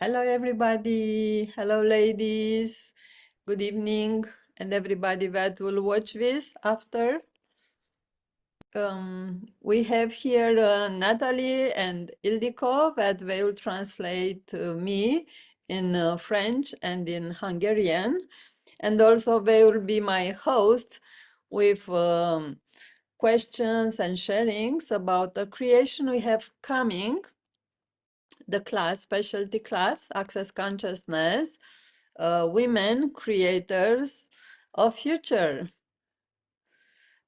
Hello, everybody. Hello, ladies. Good evening, and everybody that will watch this after. We have here Natalie and Ildiko that they will translate me in French and in Hungarian. And also they will be my host with questions and sharings about the creation we have coming, the class, specialty class, Access Consciousness, Women Creators of Future.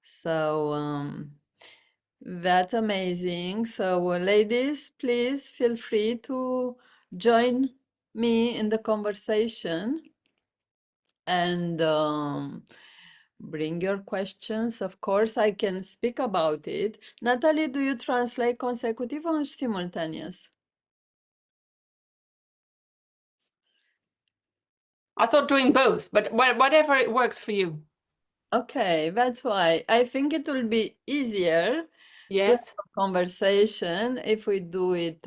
So that's amazing. So ladies, please feel free to join me in the conversation and bring your questions. Of course, I can speak about it. Natalie, do you translate consecutive or simultaneous? I thought doing both, but whatever it works for you. Okay, that's why. I think it will be easier to have Yes, a conversation if we do it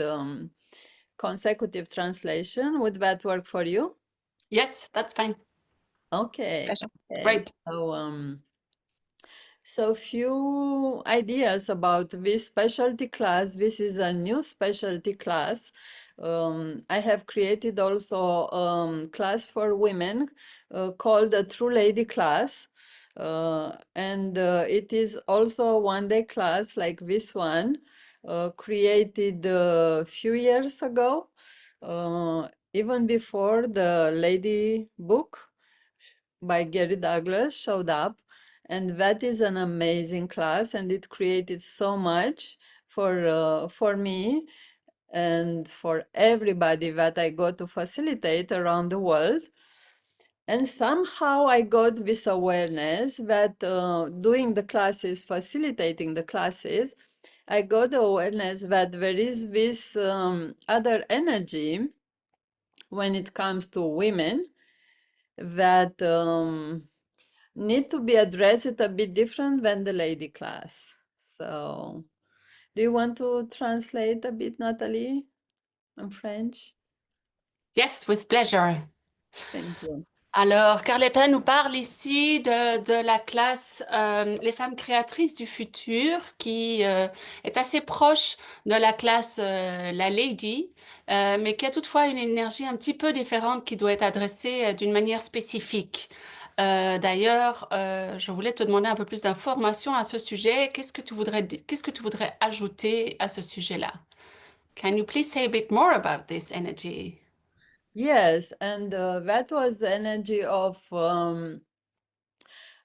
consecutive translation. Would that work for you? yes, that's fine. Okay, Pleasure. okay. Great. So few ideas about this specialty class. This is a new specialty class. I have created also class for women called the True Lady class. And it is also a one-day class like this one, created a few years ago, even before the Lady book by Gary Douglas showed up. And that is an amazing class, and it created so much for me and for everybody that I got to facilitate around the world. And somehow I got this awareness that doing the classes, facilitating the classes, I got the awareness that there is this other energy when it comes to women that need to be addressed a bit different than the lady class. So, do you want to translate a bit, Natalie, in French? Yes, with pleasure. Thank you. Alors, Carletta nous parle ici de la classe Les femmes créatrices du futur, qui est assez proche de la classe La Lady, mais qui a toutefois une énergie un petit peu différente qui doit être adressée d'une manière spécifique. D'ailleurs, je voulais te demander un peu plus d'informations à ce sujet. Qu'est-ce que tu voudrais ajouter à ce sujet-là? Can you please say a bit more about this energy? Yes, and that was the energy of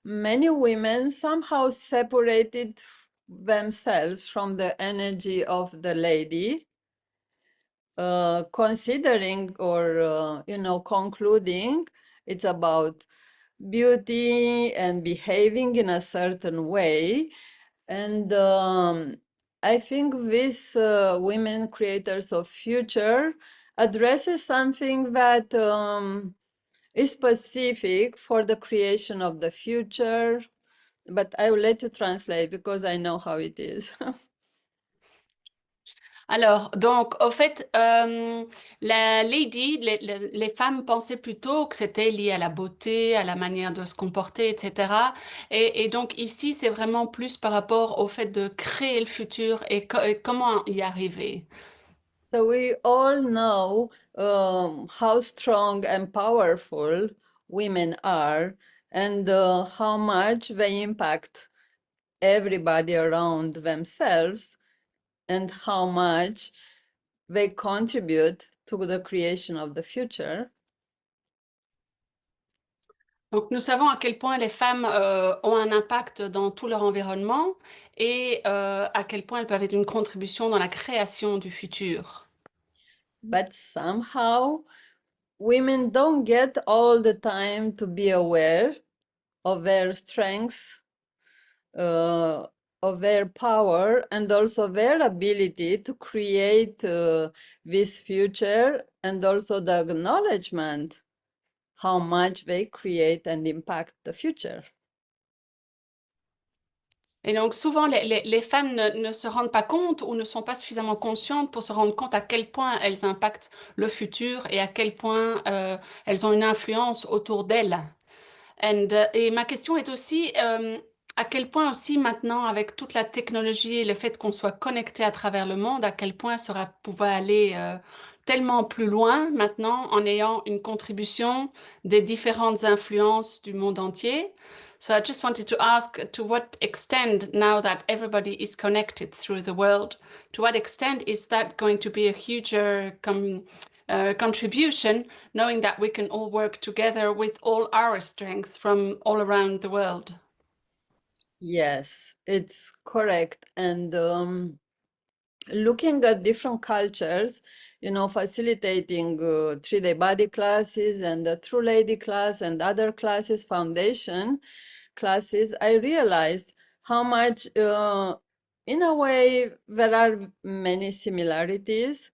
many women somehow separated themselves from the energy of the lady, considering or, concluding it's about beauty and behaving in a certain way. And I think this Women Creators of Future addresses something that is specific for the creation of the future. But I will let you translate because I know how it is. Alors, donc, au fait, la lady, les femmes pensaient plutôt que c'était lié à la beauté, à la manière de se comporter, etc. Et donc, ici, c'est vraiment plus par rapport au fait de créer le futur et comment y arriver. So we all know how strong and powerful women are and how much they impact everybody around themselves and how much they contribute to the creation of the future. Donc, nous savons à quel point les femmes ont un impact dans tout leur environnement et à quel point elles peuvent être une contribution dans la création du futur. But somehow women don't get all the time to be aware of their strengths, uh, of their power, and also their ability to create this future, and also the acknowledgement how much they create and impact the future. Et donc souvent, les femmes ne se rendent pas compte ou ne sont pas suffisamment conscientes pour se rendre compte à quel point elles impactent le futur et à quel point elles ont une influence autour d'elles. Et ma question est aussi, à quel point aussi maintenant, avec toute la technologie et le fait qu'on soit connecté à travers le monde, à quel point ça pouvoir aller tellement plus loin maintenant en ayant une contribution des différentes influences du monde entier. So I just wanted to ask, to what extent, now that everybody is connected through the world, to what extent is that going to be a huge contribution, knowing that we can all work together with all our strengths from all around the world? Yes, it's correct. And looking at different cultures, facilitating 3-day body classes and the True Lady class and other classes, foundation classes, I realized how much, in a way, there are many similarities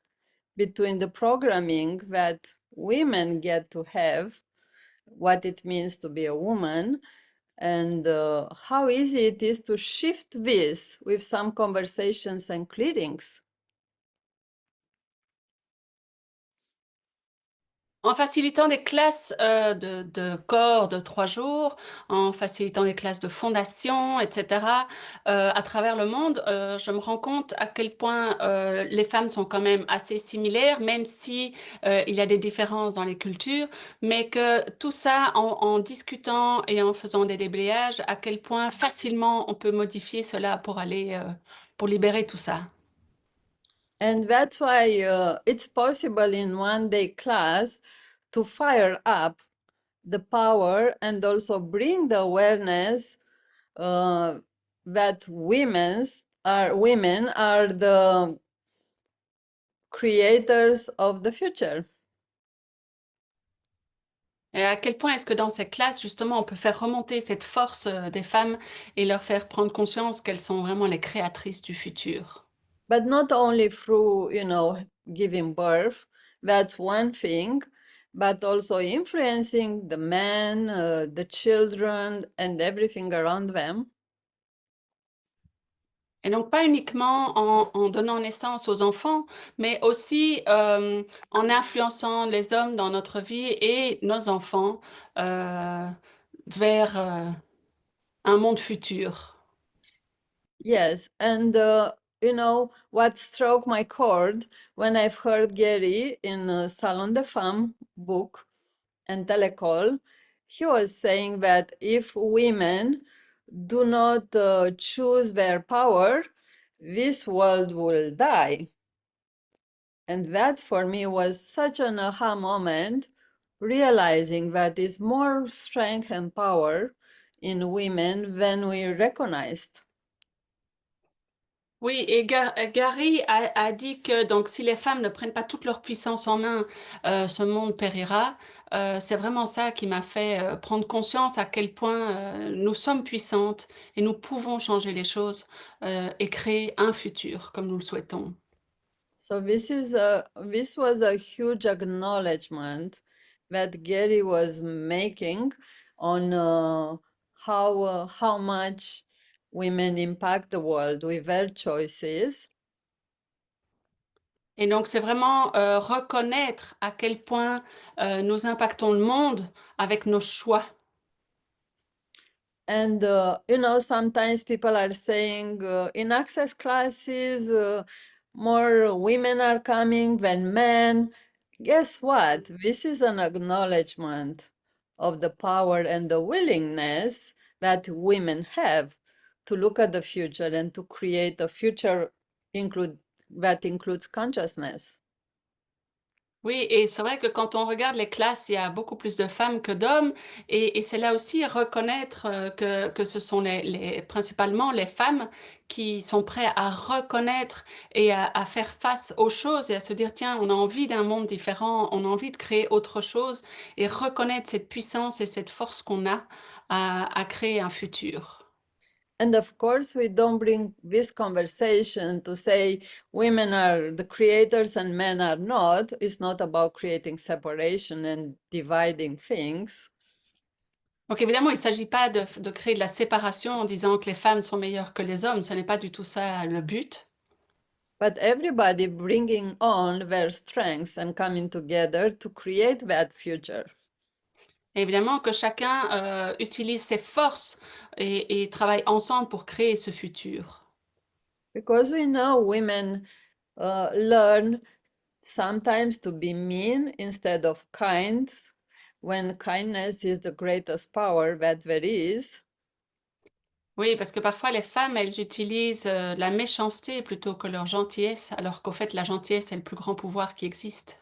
between the programming that women get to have, what it means to be a woman, and how easy it is to shift this with some conversations and clearings. En facilitant des classes de corps de 3 jours, en facilitant des classes de fondation, etc., à travers le monde, je me rends compte à quel point les femmes sont quand même assez similaires, même si il y a des différences dans les cultures, mais que tout ça, en discutant et en faisant des déblayages, à quel point facilement on peut modifier cela pour aller, pour libérer tout ça. And that's why it's possible in 1-day class to fire up the power and also bring the awareness uh, that women are the creators of the future. Et à quel point est-ce que dans ces classes, justement, on peut faire remonter cette force des femmes et leur faire prendre conscience qu'elles sont vraiment les créatrices du futur? But not only through, giving birth, that's one thing, but also influencing the men, the children, and everything around them. Et donc, pas uniquement en donnant naissance aux enfants, mais aussi en influençant les hommes dans notre vie et nos enfants euh, vers un monde futur. Yes, and what struck my chord when I've heard Gary in Salon de Femme book and telecall, he was saying that if women do not choose their power, this world will die. And that for me was such an aha moment, realizing that is more strength and power in women than we recognized. Oui, et Gary a dit que donc si les femmes ne prennent pas toute leur puissance en main, ce monde périra. C'est vraiment ça qui m'a fait prendre conscience à quel point nous sommes puissantes et nous pouvons changer les choses et créer un futur comme nous le souhaitons. So this was a huge acknowledgement that Gary was making on how much women impact the world with their choices. Et donc c'est vraiment reconnaître à quel point nous impactons le monde avec nos choix. And sometimes people are saying in access classes, more women are coming than men. Guess what? This is an acknowledgement of the power and the willingness that women have to look at the future and to create a future that includes consciousness. Oui, et c'est vrai que quand on regarde les classes, il y a beaucoup plus de femmes que d'hommes, et c'est là aussi reconnaître que ce sont principalement les femmes qui sont prêtes à reconnaître et à faire face aux choses et à se dire, tiens, on a envie d'un monde différent, on a envie de créer autre chose et reconnaître cette puissance et cette force qu'on a à créer un futur. And of course, we don't bring this conversation to say women are the creators and men are not. It's not about creating separation and dividing things. Donc évidemment, il ne s'agit pas de créer de la séparation en disant que les femmes sont meilleures que les hommes. Ce n'est pas du tout ça le but. but everybody bringing on their strengths and coming together to create that future. Et évidemment que chacun utilise ses forces et travaille ensemble pour créer ce futur. Because we know women learn sometimes to be mean instead of kind, when kindness is the greatest power that there is. Oui, parce que parfois les femmes, elles utilisent la méchanceté plutôt que leur gentillesse, alors qu'au fait, la gentillesse est le plus grand pouvoir qui existe.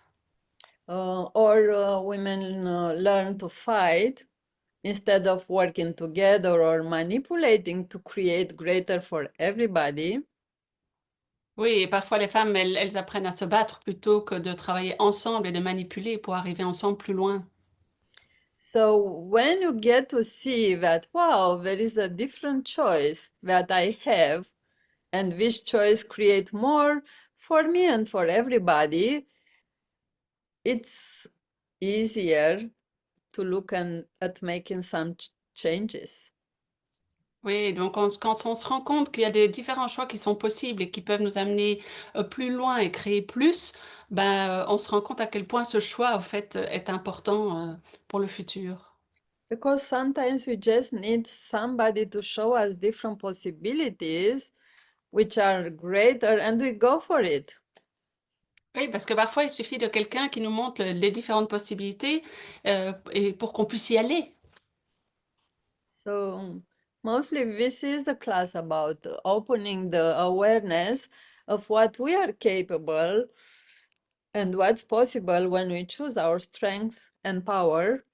Or women learn to fight instead of working together or manipulating to create greater for everybody. Oui, et parfois les femmes, elles apprennent à se battre plutôt que de travailler ensemble et de manipuler pour arriver ensemble plus loin. So when you get to see that, wow, there is a different choice that I have, and this choice create more for me and for everybody, it's easier to look at making some changes. Oui, donc quand on se rend compte qu'il y a des différents choix qui sont possibles et qui peuvent nous amener plus loin et créer plus, ben, on se rend compte à quel point ce choix, en fait, est important pour le futur. Because sometimes we just need somebody to show us different possibilities, which are greater, and we go for it. Oui, parce que parfois, il suffit de quelqu'un qui nous montre les différentes possibilités et pour qu'on puisse y aller. So mostly this is a class about opening the awareness of what we are capable and what's possible when we choose our strength and power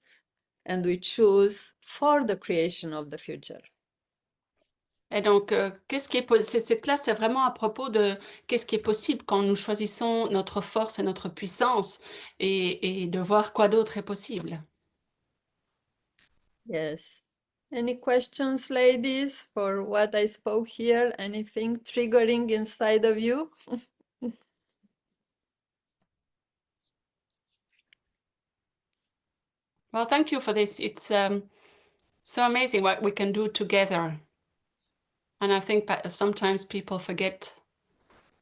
and we choose for the creation of the future. Et donc, cette classe, c'est vraiment à propos de qu'est-ce qui est possible quand nous choisissons notre force et notre puissance et de voir quoi d'autre est possible. Yes. Any questions, ladies, for what I spoke here? Anything triggering inside of you? Well, thank you for this. It's so amazing what we can do together. And I think sometimes people forget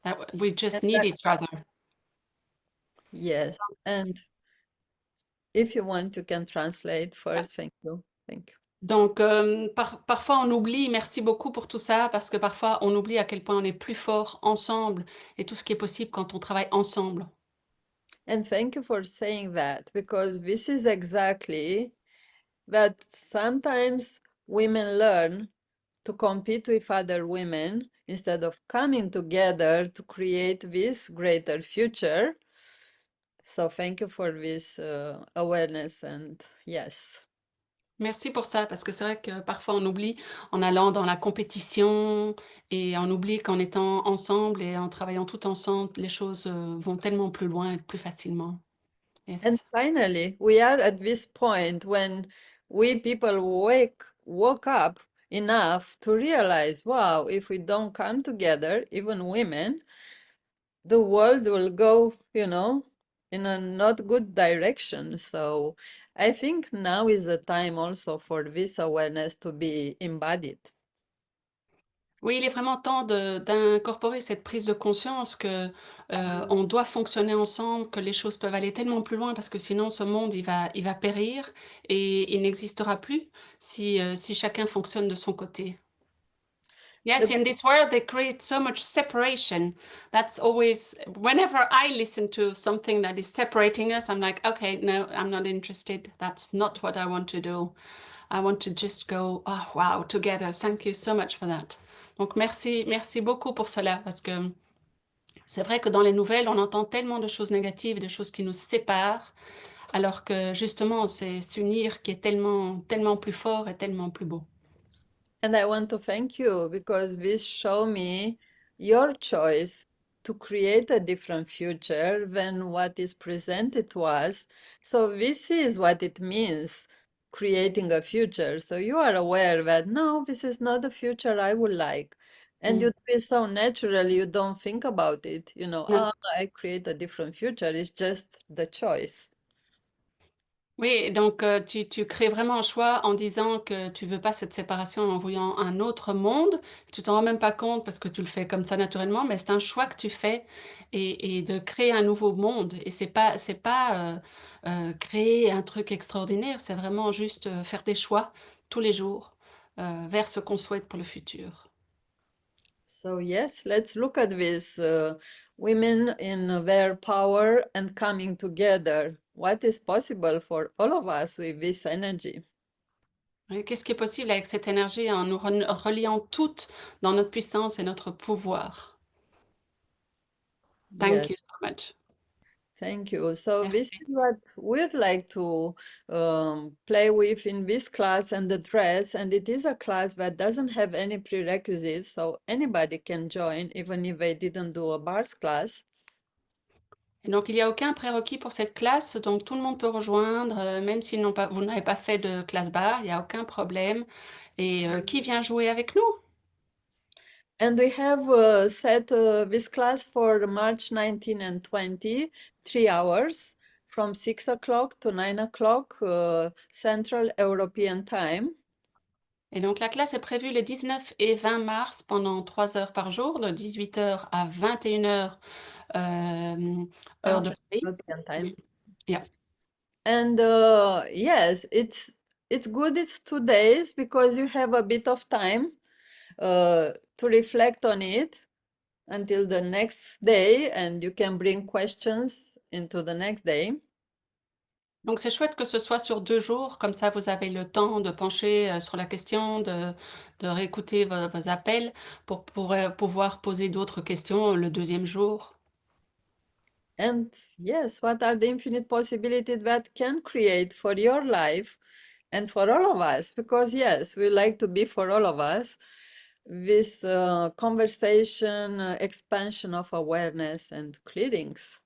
that we And just need each other. yes. And if you want, you can translate first. Thank you. Thank you. Donc, parfois on oublie, merci beaucoup pour tout ça, parce que parfois on oublie à quel point on est plus fort ensemble et tout ce qui est possible quand on travaille ensemble. And thank you for saying that, because this is exactly that sometimes women learn to compete with other women instead of coming together to create this greater future. So thank you for this awareness and yes. Merci pour ça, parce que c'est vrai que parfois on oublie en allant dans la compétition et on oublie qu'en étant ensemble et en travaillant tout ensemble, les choses vont tellement plus loin et plus facilement. And Yes. finally, we are at this point when we people woke up enough to realize, wow, if we don't come together, even women, the world will go, in a not good direction. So I think now is the time also for this awareness to be embodied. Oui, il est vraiment temps d'incorporer cette prise de conscience que on doit fonctionner ensemble, que les choses peuvent aller tellement plus loin parce que sinon ce monde il va périr et il n'existera plus si chacun fonctionne de son côté. Yes, The, in this world they create so much separation. That's always, whenever I listen to something that is separating us, I'm like, okay, no, I'm not interested. That's not what I want to do. I want to just go, oh wow, together. Thank you so much for that. Donc merci, merci beaucoup pour cela parce que c'est vrai que dans les nouvelles, on entend tellement de choses négatives, de choses qui nous séparent, alors que justement, c'est s'unir qui est tellement, tellement plus fort et tellement plus beau. And I want to thank you because this show me your choice to create a different future than what is presented to us. So this is what it means, creating a future. So you are aware that no, this is not the future I would like. And you Mm. do it so naturally, you don't think about it. Non. I create a different future. It's just the choice. Oui, donc tu crées vraiment un choix en disant que tu veux pas cette séparation en voyant un autre monde. Tu t'en rends même pas compte parce que tu le fais comme ça naturellement, mais c'est un choix que tu fais et de créer un nouveau monde. Et c'est pas créer un truc extraordinaire, c'est vraiment juste faire des choix tous les jours vers ce qu'on souhaite pour le futur. So yes, let's look at this. Women in their power and coming together. What is possible for all of us with this energy? Oui, qu'est-ce qui est possible avec cette énergie en nous reliant toutes dans notre puissance et notre pouvoir? Thank Yes, you so much. thank you. So this Merci. is what we'd like to play with in this class and the dress. And it is a class that doesn't have any prerequisites, so anybody can join, even if they didn't do a bars class. Et donc, il n'y a aucun prérequis pour cette classe, donc tout le monde peut rejoindre, même si vous n'avez pas fait de classe barre, il n'y a aucun problème. Et qui vient jouer avec nous? And we have set this class for March 19 and 20, 3 hours from 6 o'clock to 9 o'clock Central European Time. Et donc, la classe est prévue les 19 et 20 mars pendant 3 heures par jour, de 18 heures à 21 heures, heure de Central Paris. European Time. Yeah. And yes, it's good. It's 2 days because you have a bit of time to reflect on it until the next day, and you can bring questions into the next day. Donc, c'est chouette que ce soit sur 2 jours, comme ça vous avez le temps de pencher sur la question, de réécouter vos appels pour pouvoir poser d'autres questions le deuxième jour. And yes, what are the infinite possibilities that can create for your life and for all of us? Because yes, we like to be for all of us this conversation, expansion of awareness and clearings.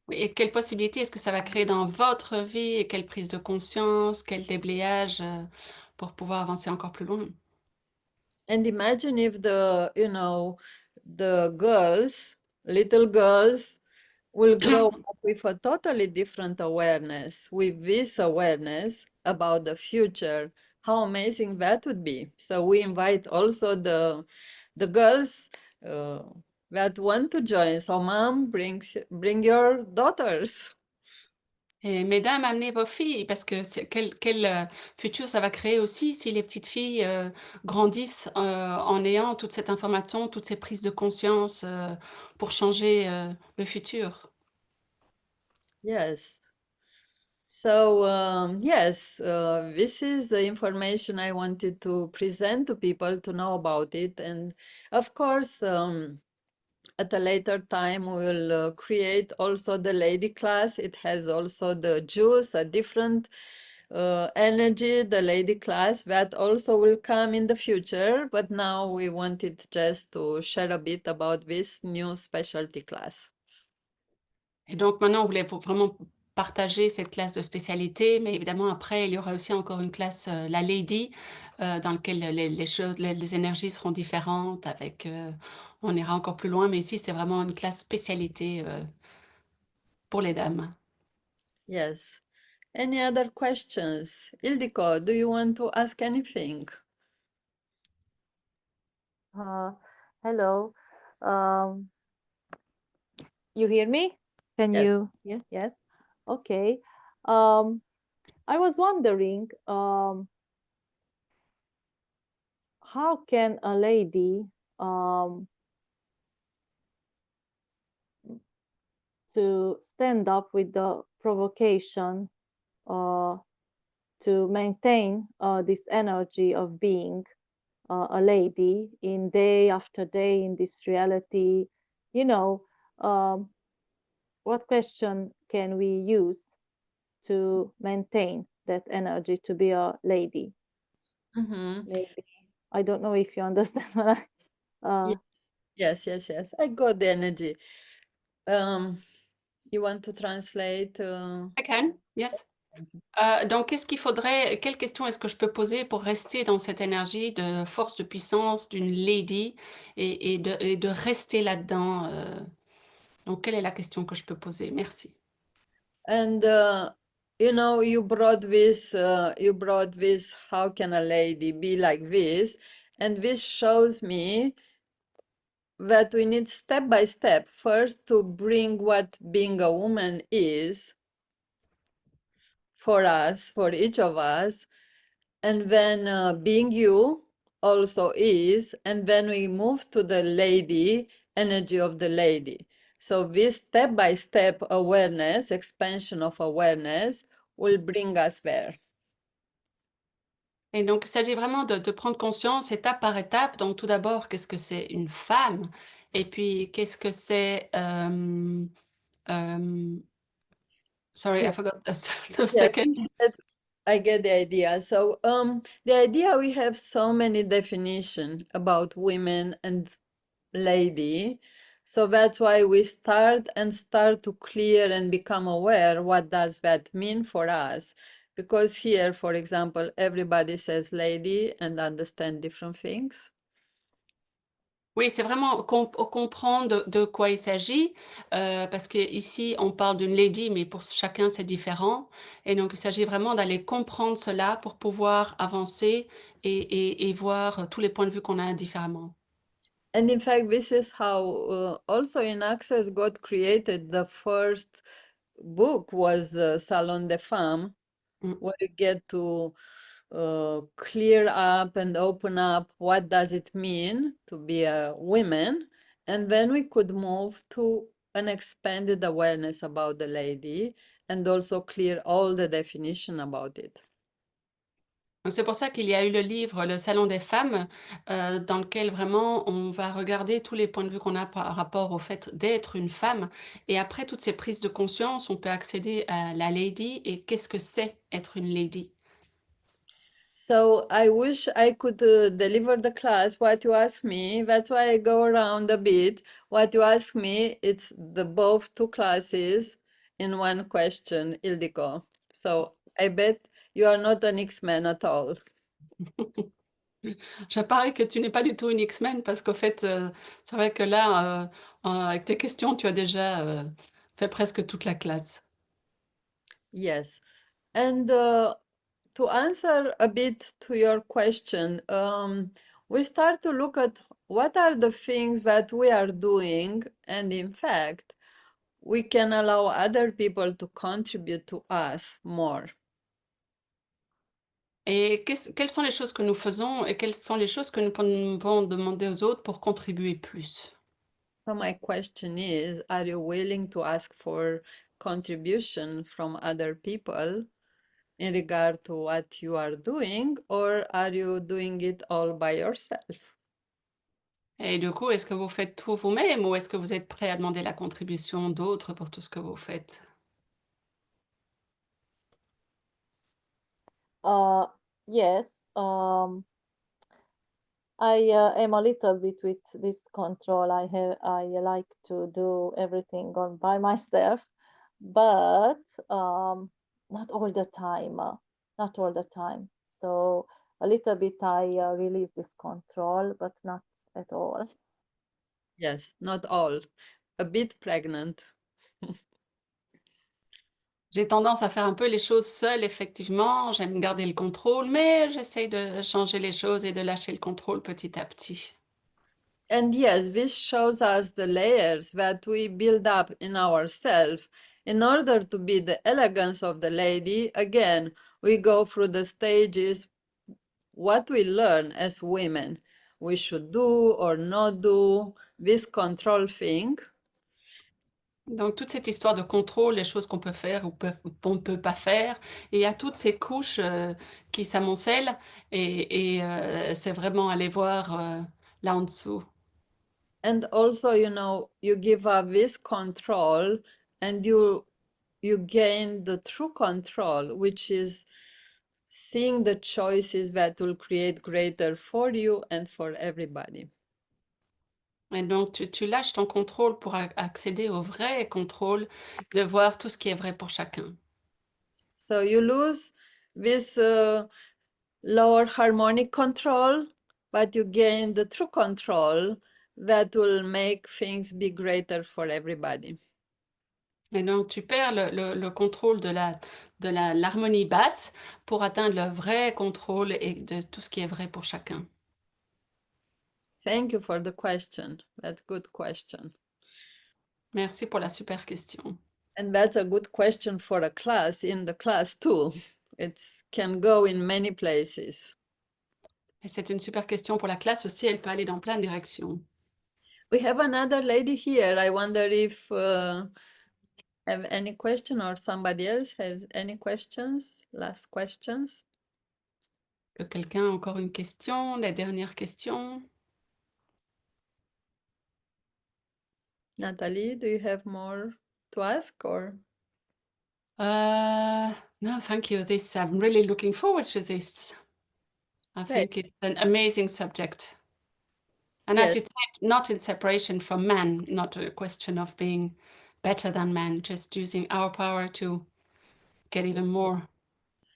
Oui, et quelles possibilités est-ce que ça va créer dans votre vie et quelle prise de conscience, quel déblayage pour pouvoir avancer encore plus loin. And imagine if the girls, little girls, will grow up with a totally different awareness, with this awareness about the future. How amazing that would be. So we invite also the girls uh, that want to join. So mom, bring your daughters. Et mesdames, amenez vos filles parce que quel futur ça va créer aussi si les petites filles grandissent en ayant toute cette information, toutes ces prises de conscience pour changer le futur. Yes. So, yes, this is the information I wanted to present to people to know about it. And of course, at a later time, we will create also the lady class. It has also the juice, a different energy, the lady class that also will come in the future. But now we wanted just to share a bit about this new specialty class. Et donc maintenant, on voulait vraiment partager cette classe de spécialité, mais évidemment après, il y aura aussi encore une classe, la Lady, dans lequel les choses, les énergies seront différentes avec, on ira encore plus loin, mais ici, c'est vraiment une classe spécialité, pour les dames. Yes. Any other questions? Ildiko, do you want to ask anything? Uh, Hello. Um, you hear me? Can Yes. you? Yeah, yes. Okay. Um, I was wondering, how can a lady um, to stand up with the provocation uh, to maintain this energy of being a lady in day after day in this reality? You know, um, what question can we use to maintain that energy to be a lady? Mm-hmm. Maybe I don't know if you understand what Yes. Yes, yes, yes. I got the energy. Um, you want to translate? I can, yes. Donc qu'est-ce qu'il faudrait quelle question est-ce que je peux poser pour rester dans cette énergie de force, de puissance d'une lady et de rester là-dedans, donc quelle est la question que je peux poser? Merci. And you know, you brought this, how can a lady be like this? And this shows me that we need step by step first to bring what being a woman is for us, for each of us, and then being you also is, and then we move to the lady, energy of the lady. So this step by step awareness, expansion of awareness, will bring us there. Et donc, il s'agit vraiment de prendre conscience étape par étape. Donc, tout d'abord, qu'est-ce que c'est une femme? Et puis, qu'est-ce que c'est... sorry, I Yeah. forgot the, the Yes, second. I get the idea. So, the idea, we have so many definition about women and lady. So that's why we start to clear and become aware what does that mean for us. Because here, for example, everybody says lady and understand different things. Oui, c'est vraiment comprendre de quoi il s'agit, parce qu'ici, on parle d'une lady, mais pour chacun, c'est différent. Et donc, il s'agit vraiment d'aller comprendre cela pour pouvoir avancer et voir tous les points de vue qu'on a différemment. And in fact, this is how also in Access God created the first book was Salon de Femmes, Mm. where you get to clear up and open up what does it mean to be a woman, and then we could move to an expanded awareness about the lady and also clear all the definition about it. Donc, c'est pour ça qu'il y a eu le livre Le Salon des femmes, dans lequel vraiment on va regarder tous les points de vue qu'on a par rapport au fait d'être une femme. Et après toutes ces prises de conscience, on peut accéder à la lady et qu'est-ce que c'est être une lady. So I wish I could deliver the class what you ask me. That's why I go around a bit. What you ask me, it's the both two classes in one question, Ildiko. So I bet you are not an X-Men at all. J'apparais que tu n'es pas du tout une X-Men parce qu'au fait, c'est vrai que là, avec tes questions, tu as déjà fait presque toute la classe. Yes. And to answer a bit to your question, we start to look at what are the things that we are doing, and in fact, we can allow other people to contribute to us more. Et quelles sont les choses que nous faisons et quelles sont les choses que nous pouvons demander aux autres pour contribuer plus? So my question is, are you willing to ask for contribution from other people in regard to what you are doing, or are you doing it all by yourself? Et du coup, est-ce que vous faites tout vous-même ou est-ce que vous êtes prêt à demander la contribution d'autres pour tout ce que vous faites? Yes, I am a little bit with this control. I like to do everything on by myself, but not all the time. Not all the time. So a little bit I release this control, but not at all. Yes, not all. A bit pregnant. J'ai tendance à faire un peu les choses seule, effectivement. J'aime garder le contrôle, mais j'essaye de changer les choses et de lâcher le contrôle petit à petit. And yes, this shows us the layers that we build up in ourselves. In order to be the elegance of the lady, again, we go through the stages, what we learn as women. We should do or not do, this control thing. Donc, toute cette histoire de contrôle, les choses qu'on peut faire ou qu'on ne peut pas faire, et il y a toutes ces couches qui s'amoncellent, et c'est vraiment aller voir là en dessous. And also, you know, you give up this control and you gain the true control, which is seeing the choices that will create greater for you and for everybody. Et donc, tu lâches ton contrôle pour accéder au vrai contrôle, de voir tout ce qui est vrai pour chacun. So you lose this lower harmonic control, but you gain the true control that will make things be greater for everybody. Et donc, tu perds le contrôle l'harmonie basse pour atteindre le vrai contrôle et de tout ce qui est vrai pour chacun. Thank you for the question. That's a good question. Merci pour la super question. And that's a good question for a class in the class too. It can go in many places. Et c'est une super question pour la classe aussi, elle peut aller dans plein de directions. We have another lady here. I wonder if have any question or somebody else has any questions? Last questions? Que quelqu'un a encore une question, la dernière question? Natalie, do you have more to ask or? No, thank you. I'm really looking forward to this. I Great. think it's an amazing subject. And as Yes, you said, not in separation from man, not a question of being better than man, just using our power to get even more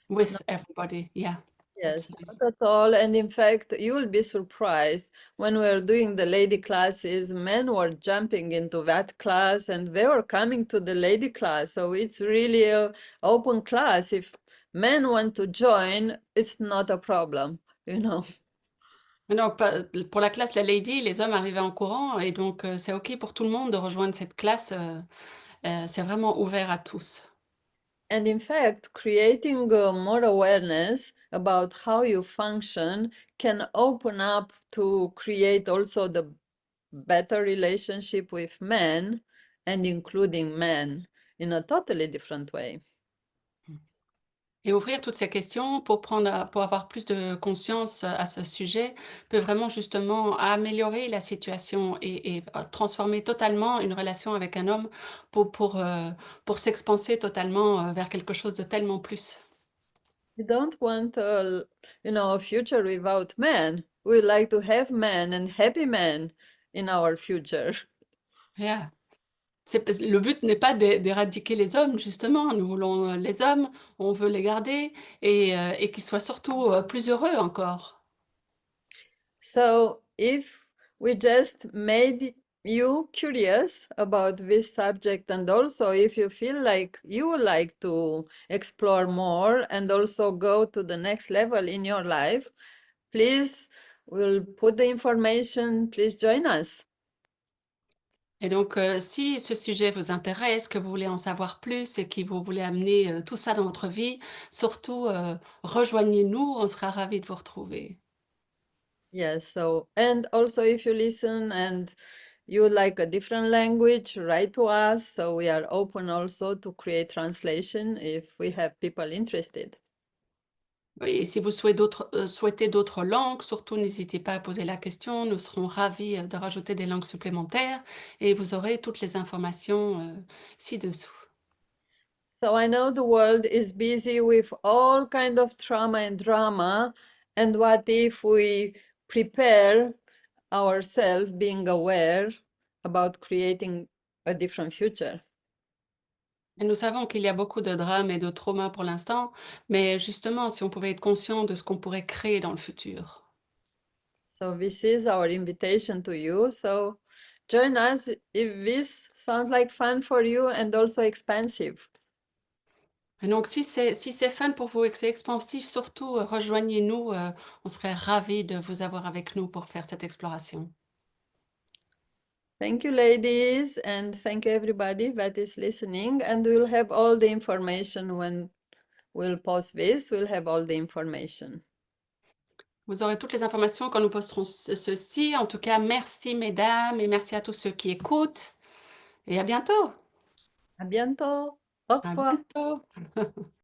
no, with everybody. Yeah, yes, that's nice. not at all. And in fact, you will be surprised when we were doing the lady classes, men were jumping into that class and they were coming to the lady class. So it's really a open class. If men want to join, it's not a problem, you know. Mais non, pour la classe La Lady, les hommes arrivaient en courant et donc c'est OK pour tout le monde de rejoindre cette classe. C'est vraiment ouvert à tous. And in fact, creating more awareness about how you function can open up to create also the better relationship with men and including men in a totally different way. Et ouvrir toutes ces questions pour avoir plus de conscience à ce sujet peut vraiment justement améliorer la situation et transformer totalement une relation avec un homme pour s'expanser totalement vers quelque chose de tellement plus. We don't want a future without men. We like to have men and happy men in our future. Yeah. Le but n'est pas d'éradiquer les hommes, justement. Nous voulons les hommes, on veut les garder et qu'ils soient surtout plus heureux encore. So if we just made you curious about this subject, and also if you feel like you would like to explore more and also go to the next level in your life, please, we'll put the information, please join us. Et donc, si ce sujet vous intéresse, que vous voulez en savoir plus et que vous voulez amener tout ça dans votre vie, surtout rejoignez-nous, on sera ravis de vous retrouver. Yes, so, and also if you listen and you would like a different language, write to us. So we are open also to create translation if we have people interested. Oui, et si vous souhaitez d'autres langues, surtout n'hésitez pas à poser la question. Nous serons ravis de rajouter des langues supplémentaires et vous aurez toutes les informations ci-dessous. So I know the world is busy with all kind of trauma and drama, and what if we prepare ourselves being aware about creating a different future? Et nous savons qu'il y a beaucoup de drames et de traumas pour l'instant, mais justement, si on pouvait être conscient de ce qu'on pourrait créer dans le futur. So this is our invitation to you. So join us if this sounds like fun for you and also expansive. Et donc, si c'est fun pour vous et que c'est expansif, surtout rejoignez-nous. On serait ravis de vous avoir avec nous pour faire cette exploration. Thank you, ladies, and thank you everybody that is listening. And we'll have all the information when we'll post this. We'll have all the information. Vous aurez toutes les informations quand nous posterons ceci. En tout cas, merci mesdames et merci à tous ceux qui écoutent. Et à bientôt. À bientôt. Au À revoir. bientôt.